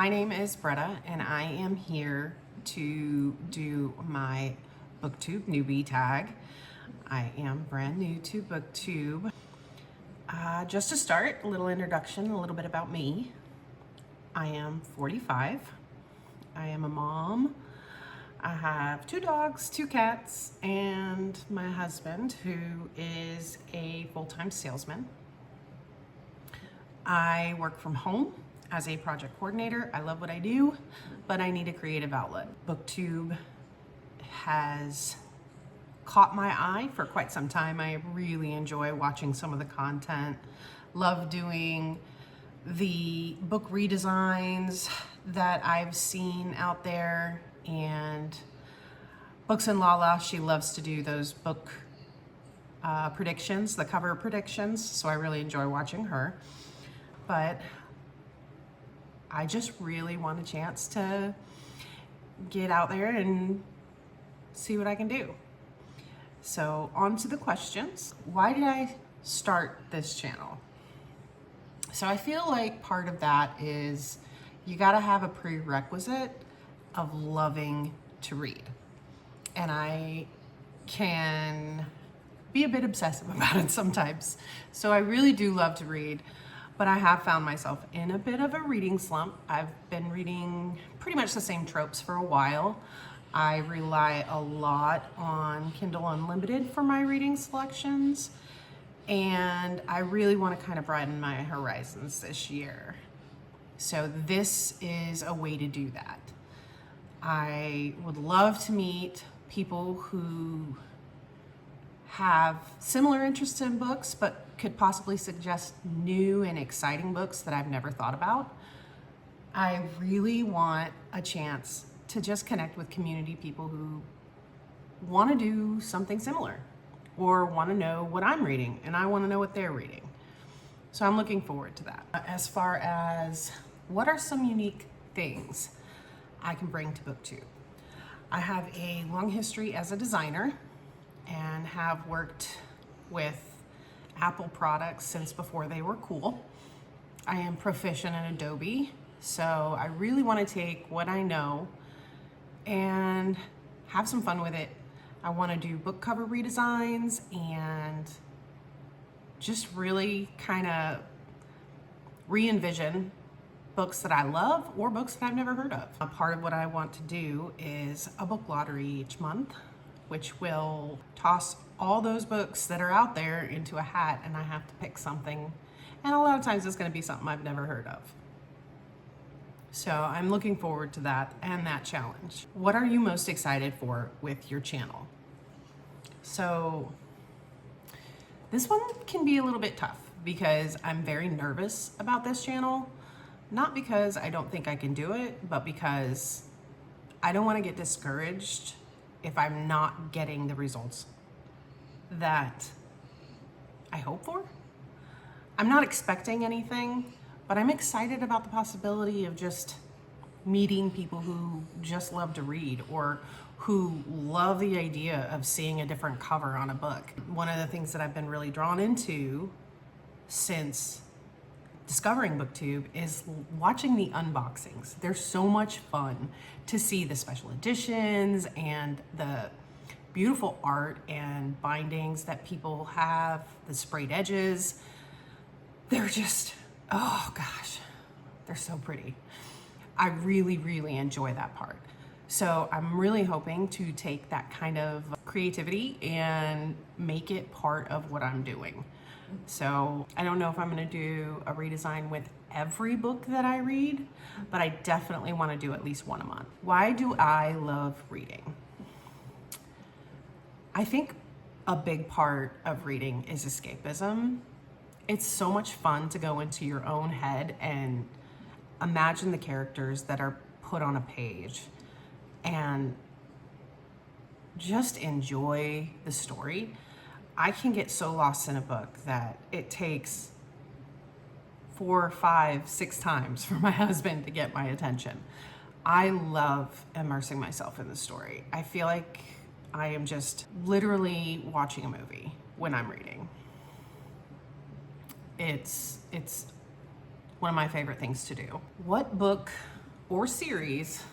My name is Bretta, and I am here to do my BookTube newbie tag. I am brand new to BookTube. Just to start, a little introduction, a little bit about me. I am 45. I am a mom. I have 2 dogs, 2 cats, and my husband, who is a full-time salesman. I work from home as a project coordinator. I love what I do, but I need a creative outlet. BookTube has caught my eye for quite some time. I really enjoy watching some of the content, love doing the book redesigns that I've seen out there, and Books and Lala, she loves to do those book predictions, the cover predictions, so I really enjoy watching her. But I just really want a chance to get out there and see what I can do. So on to the questions. Why did I start this channel? So I feel like part of that is you gotta have a prerequisite of loving to read. And I can be a bit obsessive about it sometimes. So I really do love to read, but I have found myself in a bit of a reading slump. I've been reading pretty much the same tropes for a while. I rely a lot on Kindle Unlimited for my reading selections, and I really want to kind of broaden my horizons this year. So this is a way to do that. I would love to meet people who have similar interests in books, but could possibly suggest new and exciting books that I've never thought about. I really want a chance to just connect with community people who want to do something similar or want to know what I'm reading, and I want to know what they're reading. So I'm looking forward to that. As far as what are some unique things I can bring to BookTube? I have a long history as a designer and have worked with Apple products since before they were cool. I am proficient in Adobe, so I really want to take what I know and have some fun with it. I want to do book cover redesigns and just really kind of re-envision books that I love or books that I've never heard of. A part of what I want to do is a book lottery each month, which will toss all those books that are out there into a hat, and I have to pick something. And a lot of times it's going to be something I've never heard of. So I'm looking forward to that and that challenge. What are you most excited for with your channel? So this one can be a little bit tough because I'm very nervous about this channel. Not because I don't think I can do it, but because I don't want to get discouraged if I'm not getting the results that I hope for. I'm not expecting anything, but I'm excited about the possibility of just meeting people who just love to read or who love the idea of seeing a different cover on a book. One of the things that I've been really drawn into since discovering BookTube is watching the unboxings. They're so much fun to see the special editions and the beautiful art and bindings that people have, the sprayed edges. They're just, oh gosh, they're so pretty. I really, really enjoy that part. So I'm really hoping to take that kind of creativity and make it part of what I'm doing. So I don't know if I'm going to do a redesign with every book that I read, but I definitely want to do at least one a month. Why do I love reading? I think a big part of reading is escapism. It's so much fun to go into your own head and imagine the characters that are put on a page and just enjoy the story. I can get so lost in a book that it takes 4, 5, 6 times for my husband to get my attention. I love immersing myself in the story. I feel like I am just literally watching a movie when I'm reading. It's one of my favorite things to do. What book or series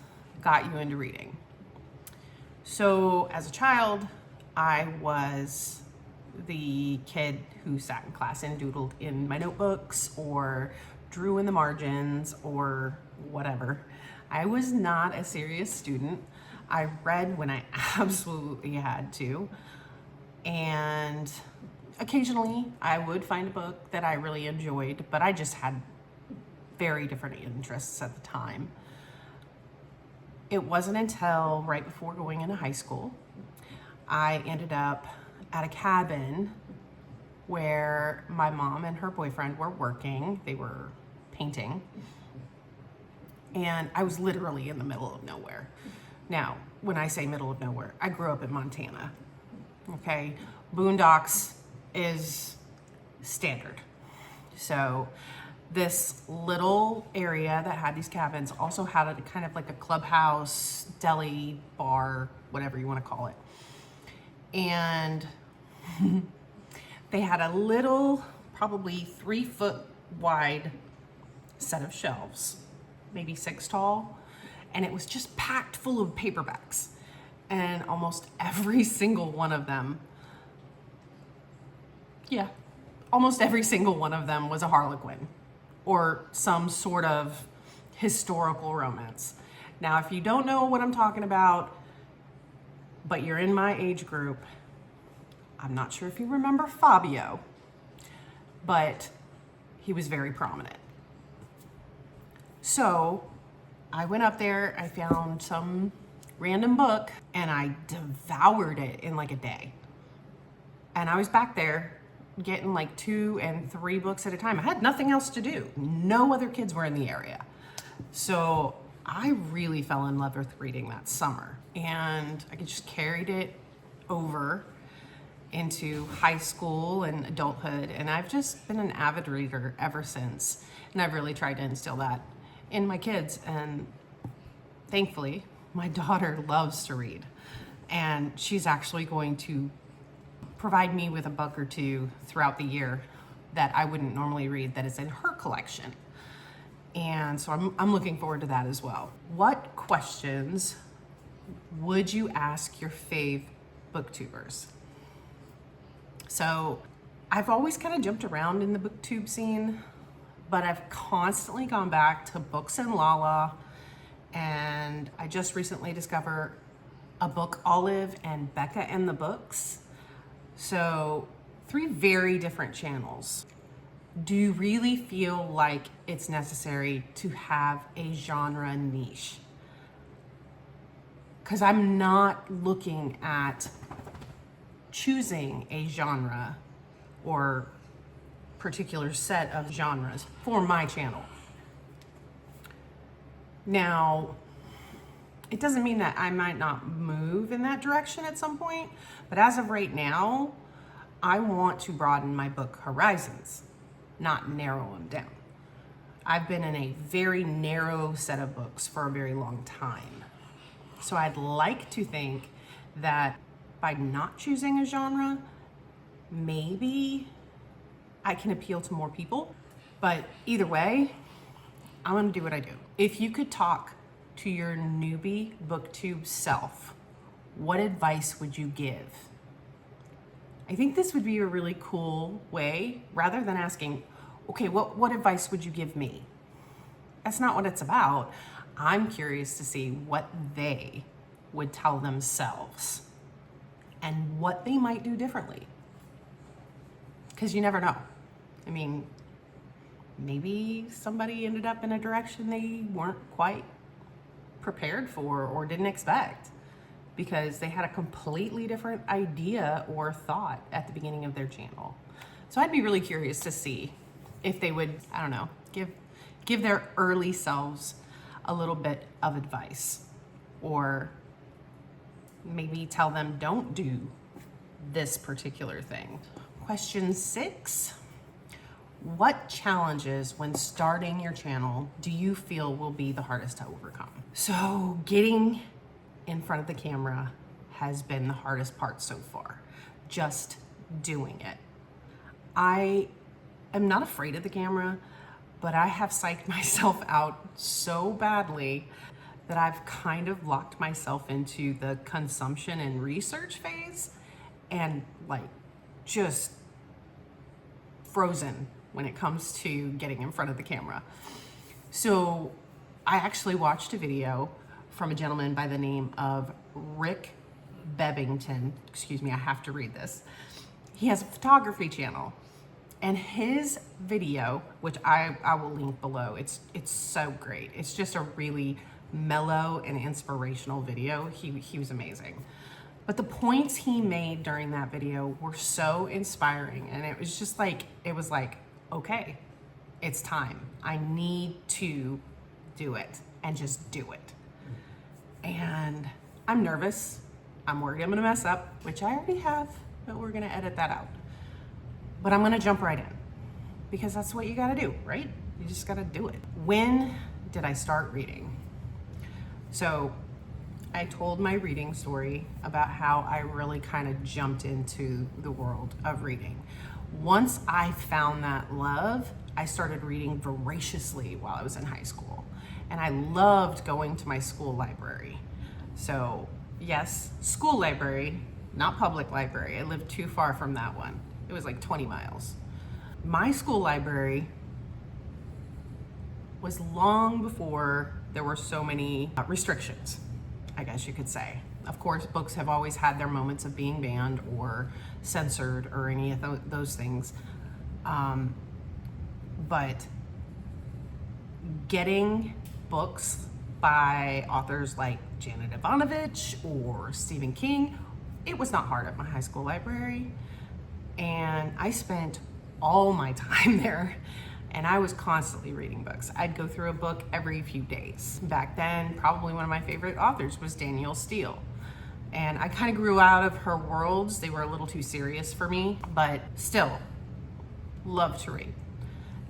got you into reading? So as a child, I was the kid who sat in class and doodled in my notebooks or drew in the margins or whatever. I was not a serious student. I read when I absolutely had to. And occasionally I would find a book that I really enjoyed, but I just had very different interests at the time. It wasn't until right before going into high school, I ended up at a cabin where my mom and her boyfriend were working. They were painting. And I was literally in the middle of nowhere. Now, when I say middle of nowhere, I grew up in Montana. Okay? Boondocks is standard. So this little area that had these cabins also had a kind of like a clubhouse, deli, bar, whatever you want to call it. And they had a little, probably 3 foot wide set of shelves, maybe 6 tall, and it was just packed full of paperbacks. And almost every single one of them, almost every single one of them was a Harlequin or some sort of historical romance. Now, if you don't know what I'm talking about, but you're in my age group, I'm not sure if you remember Fabio, but he was very prominent. So I went up there, I found some random book, and I devoured it in like a day. And I was back there getting like 2 and 3 books at a time. I had nothing else to do. No other kids were in the area. So I really fell in love with reading that summer, and I just carried it over into high school and adulthood, and I've just been an avid reader ever since. And I've really tried to instill that in my kids, and thankfully my daughter loves to read, and she's actually going to provide me with a book or 2 throughout the year that I wouldn't normally read that is in her collection. And so I'm looking forward to that as well. What questions would you ask your fave booktubers? So I've always kind of jumped around in the booktube scene, but I've constantly gone back to Books and Lala, and I just recently discovered a book Olive and Becca and the Books. So 3 very different channels. Do you really feel like it's necessary to have a genre niche? Because I'm not looking at choosing a genre or particular set of genres for my channel. Now, it doesn't mean that I might not move in that direction at some point, but as of right now, I want to broaden my book horizons, not narrow them down. I've been in a very narrow set of books for a very long time. So I'd like to think that by not choosing a genre, maybe I can appeal to more people. But either way, I'm gonna do what I do. If you could talk to your newbie booktube self, what advice would you give? I think this would be a really cool way, rather than asking, okay, what advice would you give me? That's not what it's about. I'm curious to see what they would tell themselves and what they might do differently. Because you never know. I mean, maybe somebody ended up in a direction they weren't quite prepared for or didn't expect, because they had a completely different idea or thought at the beginning of their channel. So I'd be really curious to see if they would, I don't know, give their early selves a little bit of advice, or maybe tell them don't do this particular thing. Question 6, what challenges when starting your channel do you feel will be the hardest to overcome? So getting in front of the camera has been the hardest part so far, just doing it. I am not afraid of the camera, but I have psyched myself out so badly that I've kind of locked myself into the consumption and research phase and like just frozen when it comes to getting in front of the camera. So I actually watched a video from a gentleman by the name of Rick Bebbington. Excuse me, I have to read this. He has a photography channel, and his video, which I will link below, it's so great. It's just a really mellow and inspirational video. He was amazing. But the points he made during that video were so inspiring, and it was just like, okay, it's time. I need to do it and just do it. And I'm nervous. I'm worried I'm gonna mess up, which I already have, but we're gonna edit that out. But I'm gonna jump right in because that's what you gotta do, right? You just gotta do it. When did I start reading? So I told my reading story about how I really kind of jumped into the world of reading. Once I found that love, I started reading voraciously while I was in high school. And I loved going to my school library. So yes, school library, not public library. I lived too far from that one. It was like 20 miles. My school library was long before there were so many restrictions, I guess you could say. Of course, books have always had their moments of being banned or censored or any of those things. But getting books by authors like Janet Ivanovich or Stephen King, it was not hard at my high school library. And I spent all my time there, and I was constantly reading books. I'd go through a book every few days. Back then, probably one of my favorite authors was Danielle Steele. And I kind of grew out of her worlds. They were a little too serious for me, but still, loved to read.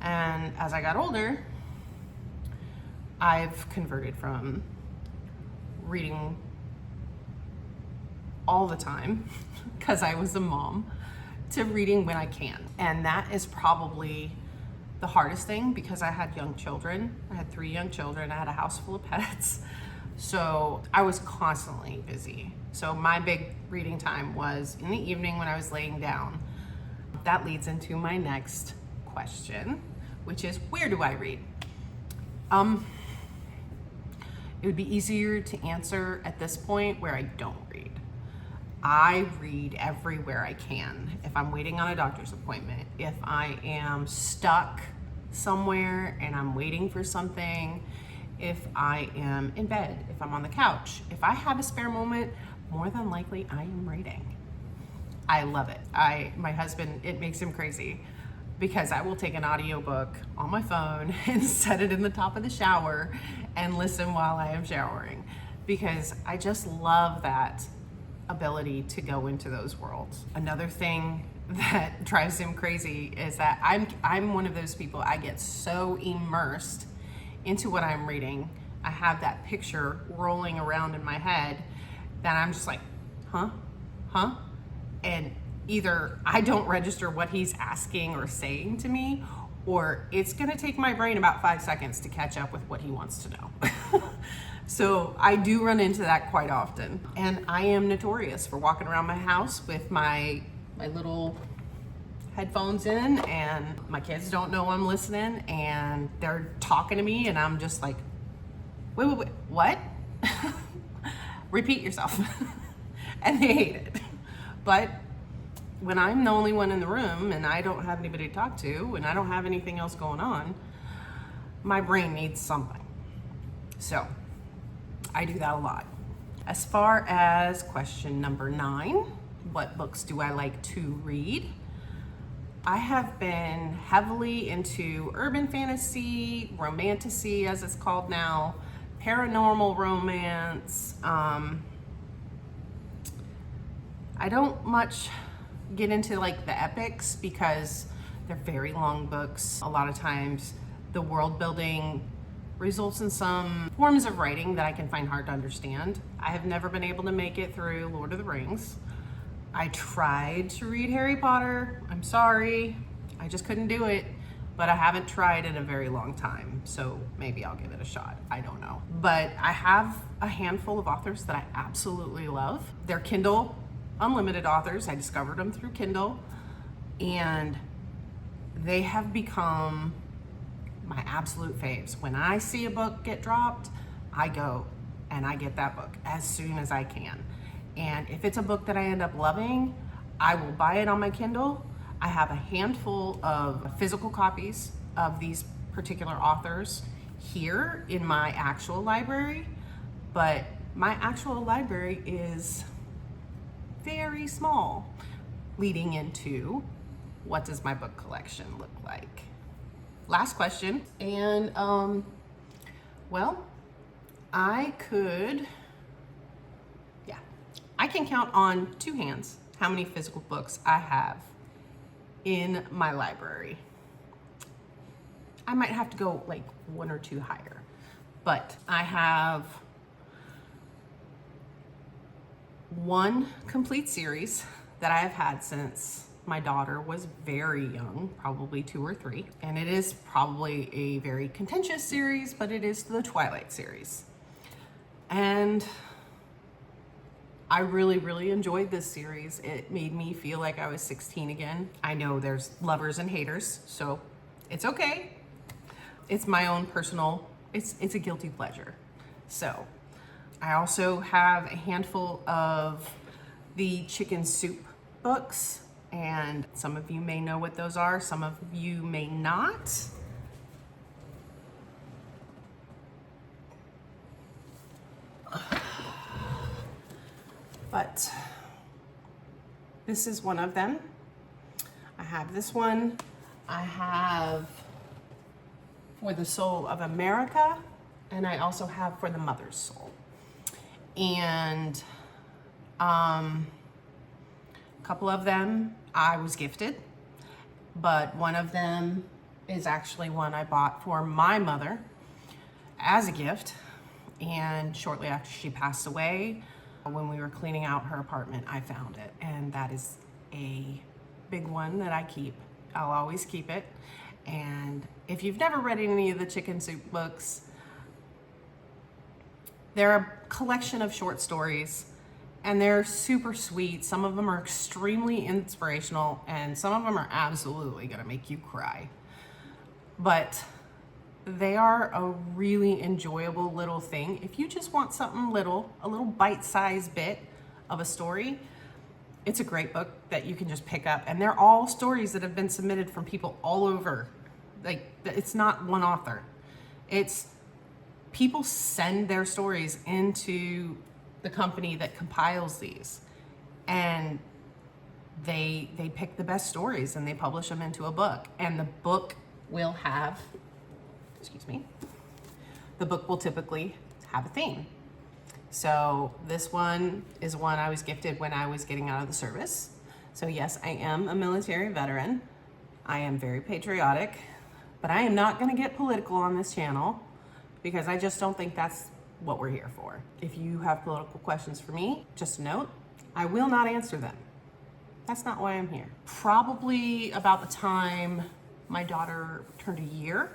And as I got older, I've converted from reading all the time, because I was a mom, to reading when I can. And that is probably the hardest thing because I had young children. I had 3 young children. I had a house full of pets. So I was constantly busy. So my big reading time was in the evening when I was laying down. That leads into my next question, which is, where do I read? It would be easier to answer at this point where I don't read. I read everywhere I can. If I'm waiting on a doctor's appointment, if I am stuck somewhere and I'm waiting for something, if I am in bed, if I'm on the couch, if I have a spare moment, more than likely I am reading. I love it. My husband, it makes him crazy because I will take an audiobook on my phone and set it in the top of the shower and listen while I am showering, because I just love that ability to go into those worlds. Another thing that drives him crazy is that I'm one of those people, I get so immersed into what I'm reading. I have that picture rolling around in my head that I'm just like, huh? And either I don't register what he's asking or saying to me, or it's gonna take my brain about 5 seconds to catch up with what he wants to know. So I do run into that quite often. And I am notorious for walking around my house with my little headphones in, and my kids don't know I'm listening, and they're talking to me, and I'm just like, wait, what? Repeat yourself. And they hate it. But when I'm the only one in the room and I don't have anybody to talk to and I don't have anything else going on, my brain needs something. So I do that a lot. As far as question number 9, what books do I like to read? I have been heavily into urban fantasy, romantasy as it's called now, paranormal romance. I don't much get into like the epics because they're very long books. A lot of times the world building results in some forms of writing that I can find hard to understand. I have never been able to make it through Lord of the Rings. I tried to read Harry Potter. I'm sorry, I just couldn't do it. but I haven't tried in a very long time, so maybe I'll give it a shot. I don't know. But I have a handful of authors that I absolutely love. They're Kindle Unlimited authors. I discovered them through Kindle, and they have become my absolute faves. When I see a book get dropped, I go and I get that book as soon as I can. And if it's a book that I end up loving, I will buy it on my Kindle. I have a handful of physical copies of these particular authors here in my actual library, but my actual library is very small, leading into what does my book collection look like? Last question, and well, I can count on two hands how many physical books I have in my library. I might have to go like one or two higher, but I have one complete series that I have had since my daughter was very young, probably 2 or 3. And it is probably a very contentious series, but it is the Twilight series. And I really, really enjoyed this series. It made me feel like I was 16 again. I know there's lovers and haters, so it's okay. It's my own personal, it's a guilty pleasure. So I also have a handful of the Chicken Soup books, and some of you may know what those are, some of you may not. But this is one of them. I have this one. I have For the Soul of America, and I also have For the Mother's Soul. And a couple of them I was gifted, but one of them is actually one I bought for my mother as a gift. And shortly after she passed away, when we were cleaning out her apartment, I found it. And that is a big one that I keep. I'll always keep it. And if you've never read any of the Chicken Soup books, they're a collection of short stories, and they're super sweet. Some of them are extremely inspirational, and some of them are absolutely gonna make you cry. But they are a really enjoyable little thing. If you just want something little, a little bite-sized bit of a story, it's a great book that you can just pick up. And they're all stories that have been submitted from people all over. Like, it's not one author. It's people send their stories into the company that compiles these, and they pick the best stories and they publish them into a book. And the book will have, the book will typically have a theme. So this one is one I was gifted when I was getting out of the service. So yes, I am a military veteran. I am very patriotic, but I am not gonna get political on this channel because I just don't think that's what we're here for. If you have political questions for me, just a note, I will not answer them. That's not why I'm here. Probably about the time my daughter turned a year,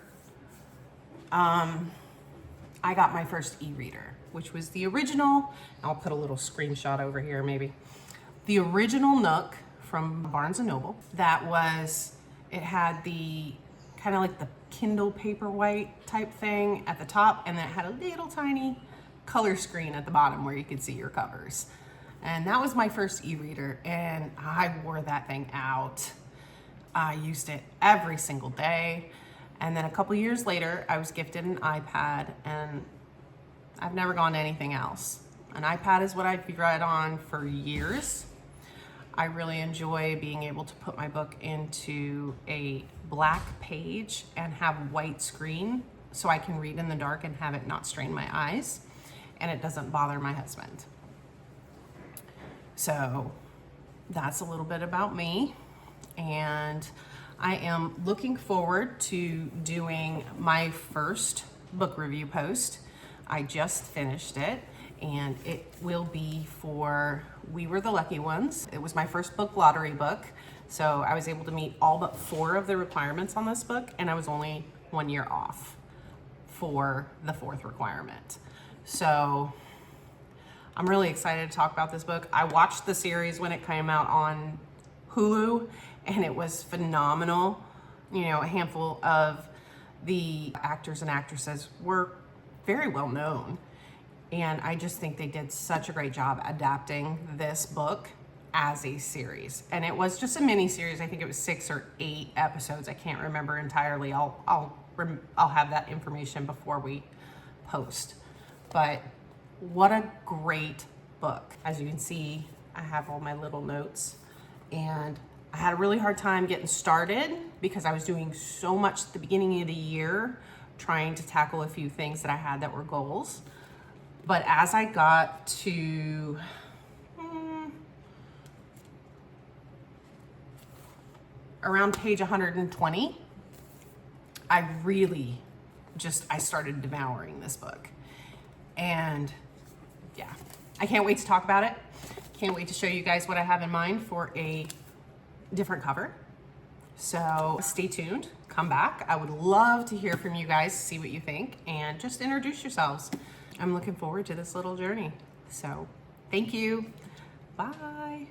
I got my first e-reader, which was the original. I'll put a little screenshot over here maybe. The original Nook from Barnes & Noble. It had the kind of like the Kindle Paperwhite type thing at the top, and then it had a little tiny color screen at the bottom where you could see your covers. And that was my first e-reader, and I wore that thing out. I used it every single day. And then a couple years later, I was gifted an iPad, and I've never gone to anything else. An iPad is what I've read on for years. I really enjoy being able to put my book into a black page and have white screen so I can read in the dark and have it not strain my eyes, and it doesn't bother my husband. So that's a little bit about me, and I am looking forward to doing my first book review post. I just finished it, and it will be for We Were the Lucky Ones. It was my first book lottery book, so I was able to meet all but 4 of the requirements on this book, and I was only 1 year off for the 4th requirement. So I'm really excited to talk about this book. I watched the series when it came out on Hulu, and it was phenomenal. You know, a handful of the actors and actresses were very well known, and I just think they did such a great job adapting this book as a series. And it was just a mini series. I think it was 6 or 8 episodes. I can't remember entirely. I'll have that information before we post. But what a great book. As you can see, I have all my little notes, and I had a really hard time getting started because I was doing so much at the beginning of the year, trying to tackle a few things that I had that were goals. But as I got to around page 120, I started devouring this book. And yeah, I can't wait to talk about it. Can't wait to show you guys what I have in mind for a different cover. So stay tuned, come back. I would love to hear from you guys, see what you think, and just introduce yourselves. I'm looking forward to this little journey. So thank you. Bye.